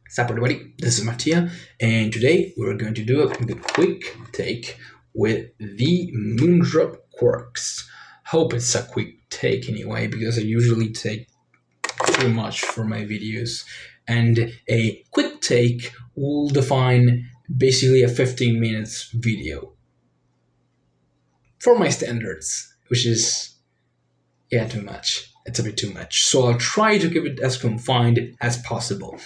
Sup everybody, this is Mattia, and today we're going to do a quick take with the Moondrop Quarks. Hope it's a quick take anyway, because I usually take too much for my videos. And a quick take will define basically a 15 minutes video. For my standards, which is, yeah, too much. It's a bit too much. So I'll try to keep it as confined as possible.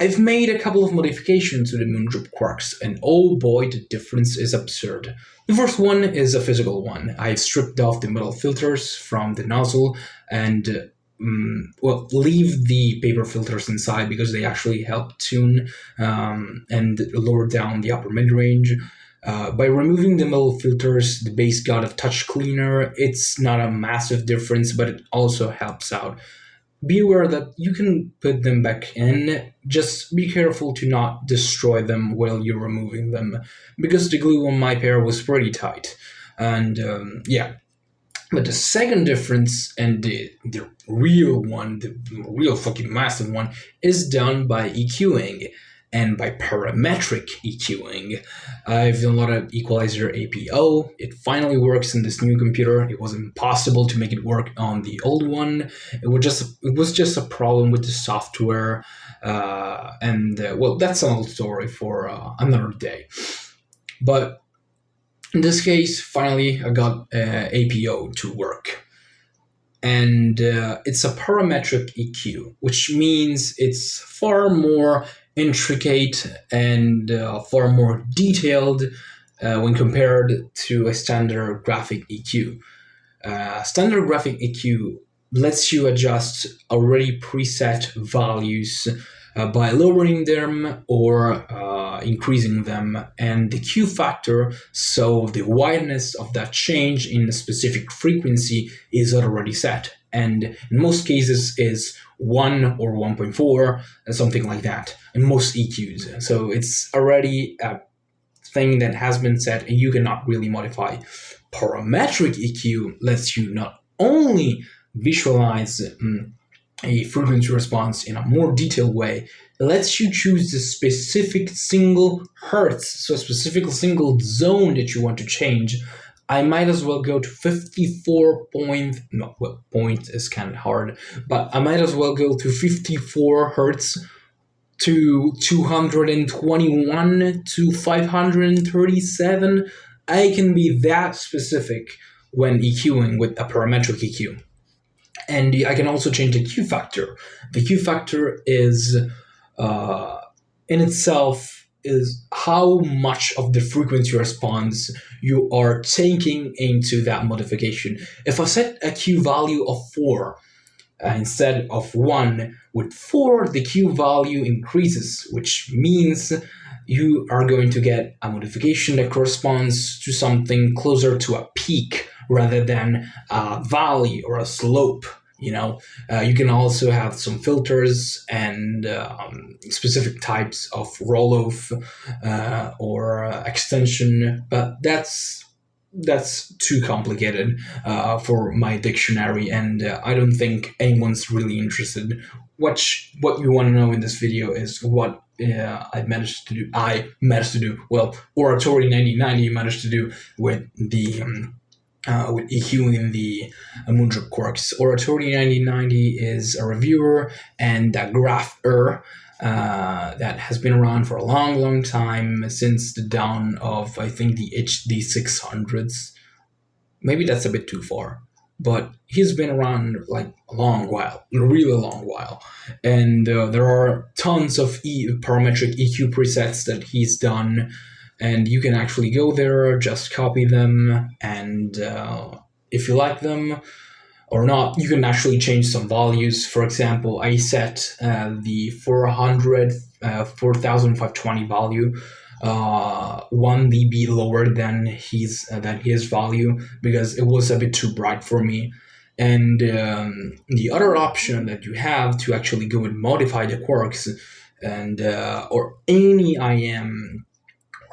I've made a couple of modifications to the Moondrop Quarks, and oh boy, the difference is absurd. The first one is a physical one. I've stripped off the metal filters from the nozzle and, leave the paper filters inside because they actually help tune and lower down the upper mid-range. By removing the metal filters, the base got a touch cleaner. It's not a massive difference, but it also helps out. Be aware that you can put them back in, just be careful to not destroy them while you're removing them, because the glue on my pair was pretty tight. And yeah, but the second difference, and the real one, the real fucking massive one, is done by EQing and by parametric EQing. I've downloaded Equalizer APO. It finally works in this new computer. It was impossible to make it work on the old one. It was just a problem with the software, well, that's an old story for another day. But in this case, finally, I got APO to work. And it's a parametric EQ, which means it's far more intricate and far more detailed when compared to a standard graphic EQ. Standard graphic EQ lets you adjust already preset values by lowering them or increasing them, and the Q factor, so the wideness of that change in a specific frequency, is already set, and in most cases is 1 or 1.4, something like that, in most EQs. So it's already a thing that has been set and you cannot really modify. Parametric EQ lets you not only visualize a frequency response in a more detailed way, it lets you choose the specific single hertz, so a specific single zone that you want to change. I might as well go to 54 point, no, well, point is kind of hard, but I might as well go to 54 hertz to 221 to 537. I can be that specific when EQing with a parametric EQ. And I can also change the Q factor. The Q factor is, in itself, is how much of the frequency response you are taking into that modification. If I set a Q value of 4 instead of 1, with 4 the Q value increases, which means you are going to get a modification that corresponds to something closer to a peak rather than a valley or a slope. You can also have some filters and specific types of roll-off or extension, but that's too complicated for my dictionary, and I don't think anyone's really interested. What you want to know in this video is what I managed to do. Well, Oratory 9090 managed to do with the with EQ in the Moondrop Quarks. Oratory 9090 is a reviewer and a grapher that has been around for a long time, since the dawn of, I think, the HD 600s. Maybe that's a bit too far, but he's been around like a long while, a really long while. And there are tons of parametric EQ presets that he's done, and you can actually go there, just copy them, and if you like them or not, you can actually change some values. For example, I set the 4520 value 1 dB lower than his value, because it was a bit too bright for me. And the other option that you have to actually go and modify the quarks and or any IM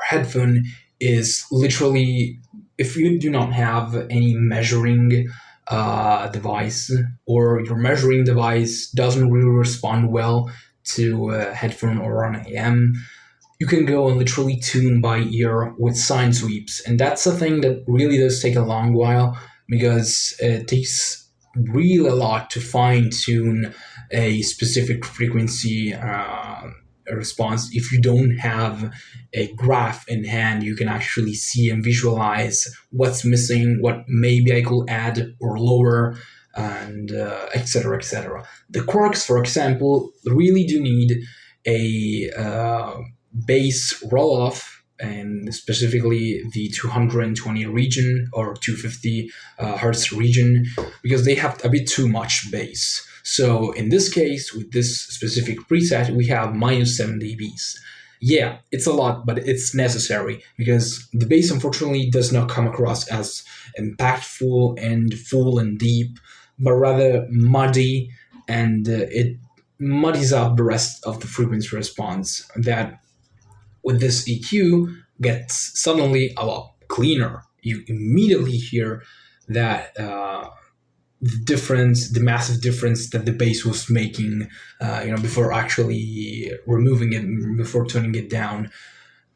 headphone is literally, if you do not have any measuring device, or your measuring device doesn't really respond well to a headphone or an AM, you can go and literally tune by ear with sine sweeps. And that's a thing that really does take a long while because it takes really a lot to fine tune a specific frequency response. If you don't have a graph in hand, you can actually see and visualize what's missing, what maybe I could add or lower, and etc. etc. The quarks, for example, really do need a bass roll off, and specifically the 220 region or 250 hertz region, because they have a bit too much bass. So in this case, with this specific preset, we have minus 7 dBs. Yeah, it's a lot, but it's necessary because the bass unfortunately does not come across as impactful and full and deep, but rather muddy, and it muddies up the rest of the frequency response that with this EQ gets suddenly a lot cleaner. You immediately hear that the difference, the massive difference that the bass was making, before actually removing it, before turning it down.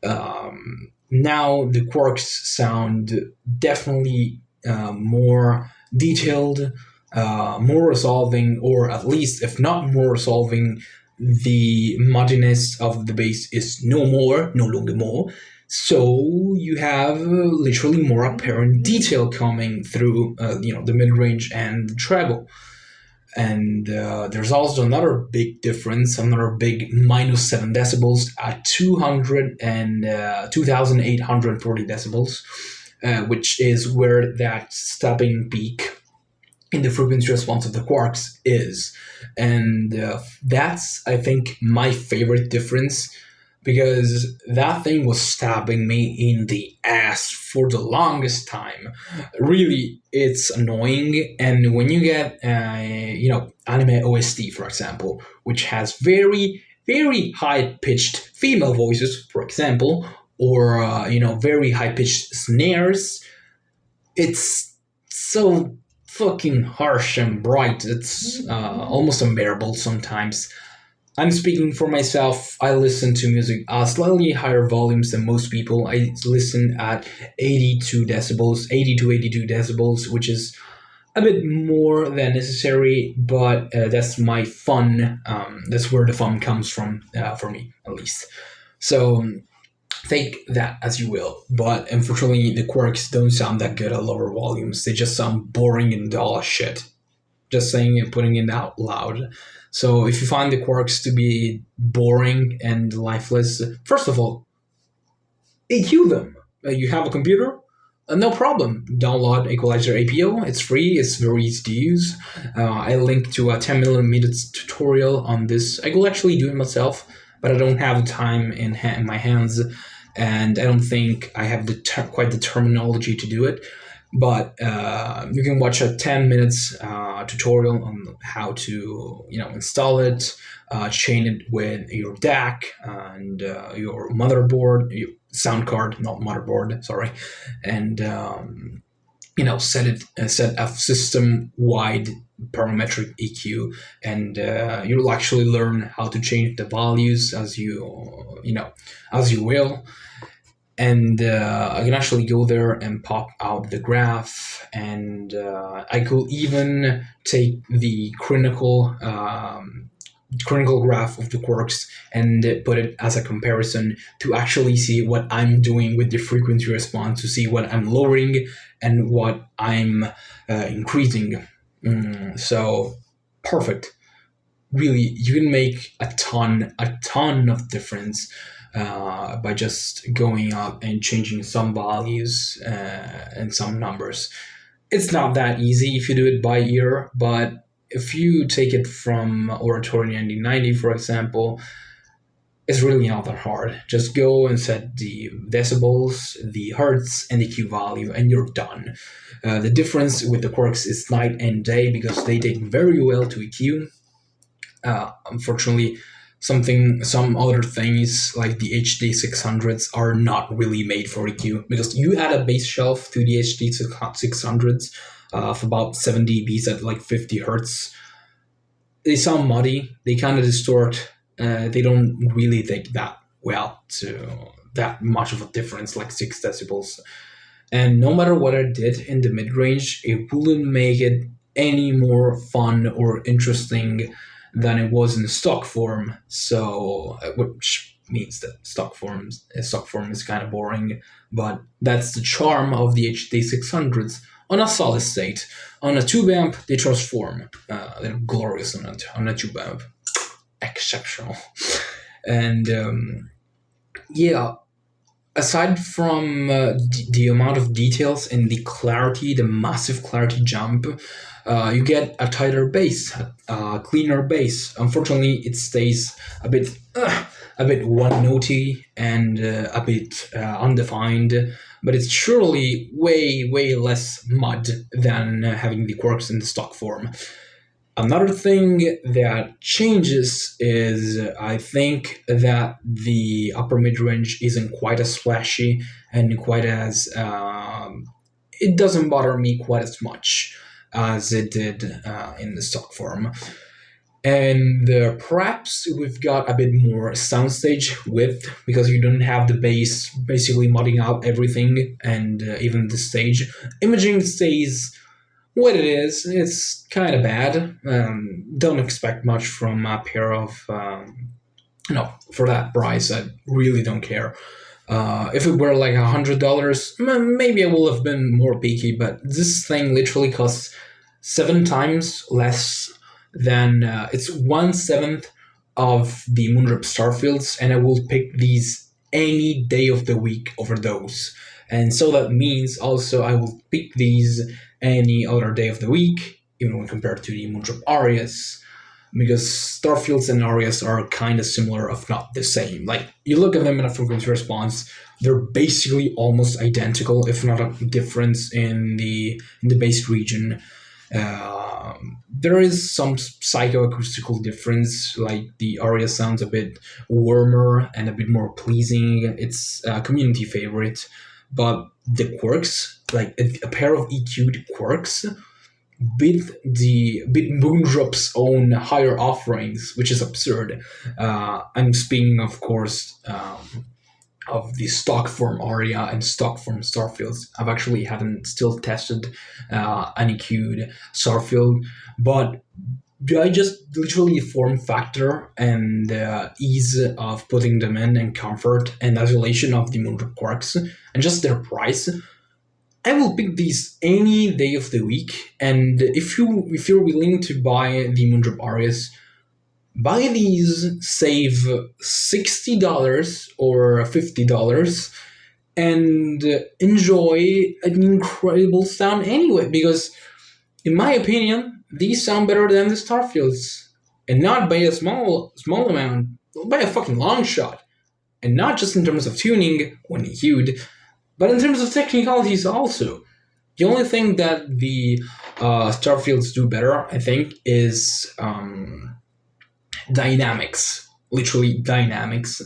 Now the quarks sound definitely more detailed, more resolving, or at least, if not more resolving, the muddiness of the bass is no longer more. So you have literally more apparent detail coming through, the mid range and the treble. And there's also another big difference, another big minus 7 decibels at 2,840 decibels, which is where that stopping peak in the frequency response of the quarks is. And that's, I think, my favorite difference, because that thing was stabbing me in the ass for the longest time. Really, it's annoying. And when you get, anime OST, for example, which has very, very high-pitched female voices, for example, or, very high-pitched snares, it's so fucking harsh and bright. It's almost unbearable sometimes. I'm speaking for myself. I listen to music at slightly higher volumes than most people. I listen at 82 decibels, 80 to 82 decibels, which is a bit more than necessary, but that's my fun. That's where the fun comes from, for me, at least. So take that as you will, but unfortunately the quarks don't sound that good at lower volumes. They just sound boring and dull as shit. Just saying and putting it out loud. So if you find the quarks to be boring and lifeless, first of all, EQ them. You have a computer? No problem. Download Equalizer APO. It's free. It's very easy to use. I linked to a 10mm tutorial on this. I could actually do it myself, but I don't have the time in my hands, and I don't think I have quite the terminology to do it. But you can watch a 10 minutes tutorial on how to install it, chain it with your DAC and your motherboard, your sound card, not motherboard, sorry, and set a system-wide parametric EQ, and you'll actually learn how to change the values as you will. And I can actually go there and pop out the graph, and I could even take the clinical graph of the quarks and put it as a comparison to actually see what I'm doing with the frequency response, to see what I'm lowering and what I'm increasing. So perfect. Really, you can make a ton of difference by just going up and changing some values and some numbers. It's not that easy if you do it by ear, but if you take it from Oratory 9090, for example, it's really not that hard. Just go and set the decibels, the hertz, and the Q value, and you're done. The difference with the quarks is night and day because they take very well to EQ. Unfortunately, some other things like the HD 600s are not really made for EQ, because you add a bass shelf to the HD 600s of about 7 dBs at like 50 hertz. They sound muddy, they kind of distort, they don't really take that well to that much of a difference, like 6 decibels. And no matter what I did in the mid range, it wouldn't make it any more fun or interesting than it was in stock form. So, which means that stock form is kind of boring, but that's the charm of the HD 600s. On a solid state, on a tube amp, they transform. They're glorious on a tube amp, exceptional. And yeah, aside from the amount of details and the clarity, the massive clarity jump, you get a tighter bass, a cleaner bass. Unfortunately, it stays a bit one-notey and a bit undefined, but it's surely way less mud than having the Quarks in the stock form. Another thing that changes is I think that the upper mid range isn't quite as flashy and quite as it doesn't bother me quite as much as it did in the stock form. And perhaps we've got a bit more soundstage width because you don't have the bass basically mudding out everything and even the stage. Imaging stays what it is. It's kind of bad. Don't expect much from a pair of. No, for that price, I really don't care. If it were like $100, maybe I will have been more picky. But this thing literally costs 7 times less than it's 1/7 of the Moondrop Starfields, and I will pick these any day of the week over those. And so that means also I will pick these any other day of the week, even when compared to the Moondrop Arias, because Starfields and Arias are kind of similar, if not the same. Like, you look at them in a frequency response, they're basically almost identical, if not a difference in the bass region. There is some psychoacoustical difference, like the aria sounds a bit warmer and a bit more pleasing. It's a community favorite, but the Quarks, like a pair of EQ'd Quarks, beat Moondrop's own higher offerings, which is absurd. I'm speaking, of course, of the stock form Aria and stock form Starfields. I've actually haven't still tested an EQ'd Starfield, but I just literally form factor and ease of putting them in and comfort and isolation of the Moondrop Quarks and just their price. I will pick these any day of the week, and if you're willing to buy the Moondrop Arias, buy these, save $60 or $50, and enjoy an incredible sound anyway. Because, in my opinion, these sound better than the Starfields, and not by a small amount, by a fucking long shot, and not just in terms of tuning when EQ'd, but in terms of technicalities also. The only thing that the Starfields do better, I think, is dynamics, literally dynamics,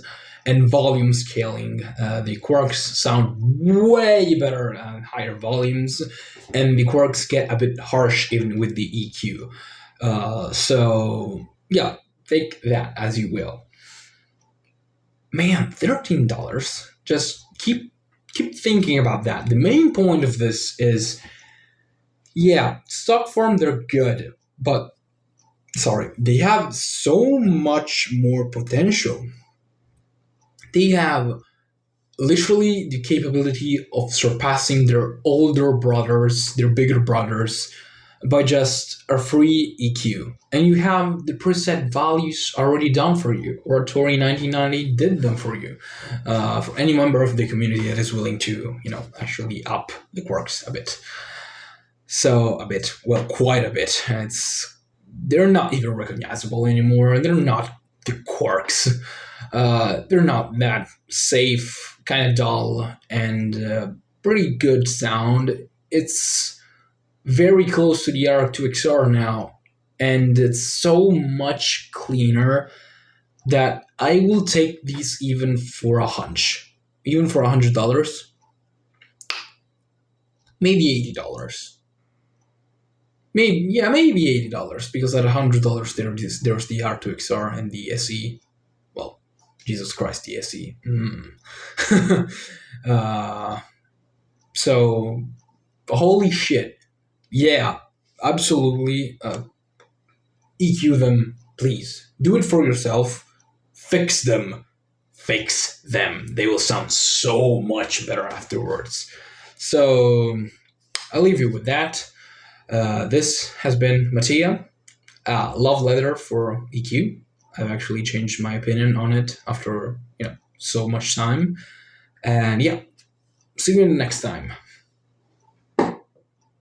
and volume scaling. The Quarks sound way better at higher volumes, and the Quarks get a bit harsh even with the EQ. So yeah, take that as you will. Man, $13. Just keep thinking about that. The main point of this is, yeah, stock form, they're good, but they have so much more potential. They have literally the capability of surpassing their older brothers, their bigger brothers, by just a free EQ. And you have the preset values already done for you. Oratory 1990 did them for you. For any member of the community that is willing to, actually up the Quarks a bit. So a bit, well, quite a bit. They're not even recognizable anymore. They're not the Quarks. They're not that safe, kind of dull, and pretty good sound. It's very close to the R2XR now, and it's so much cleaner that I will take these even for a hunch. Even for $100, maybe $80. Maybe $80, because at $100 there's the R2XR and the SE. Jesus Christ, DSE. uh, so, holy shit. Yeah, absolutely. EQ them, please. Do it for yourself. Fix them. Fix them. They will sound so much better afterwards. So, I'll leave you with that. This has been Mattia. Love letter for EQ. I've actually changed my opinion on it after so much time. And yeah, see you next time.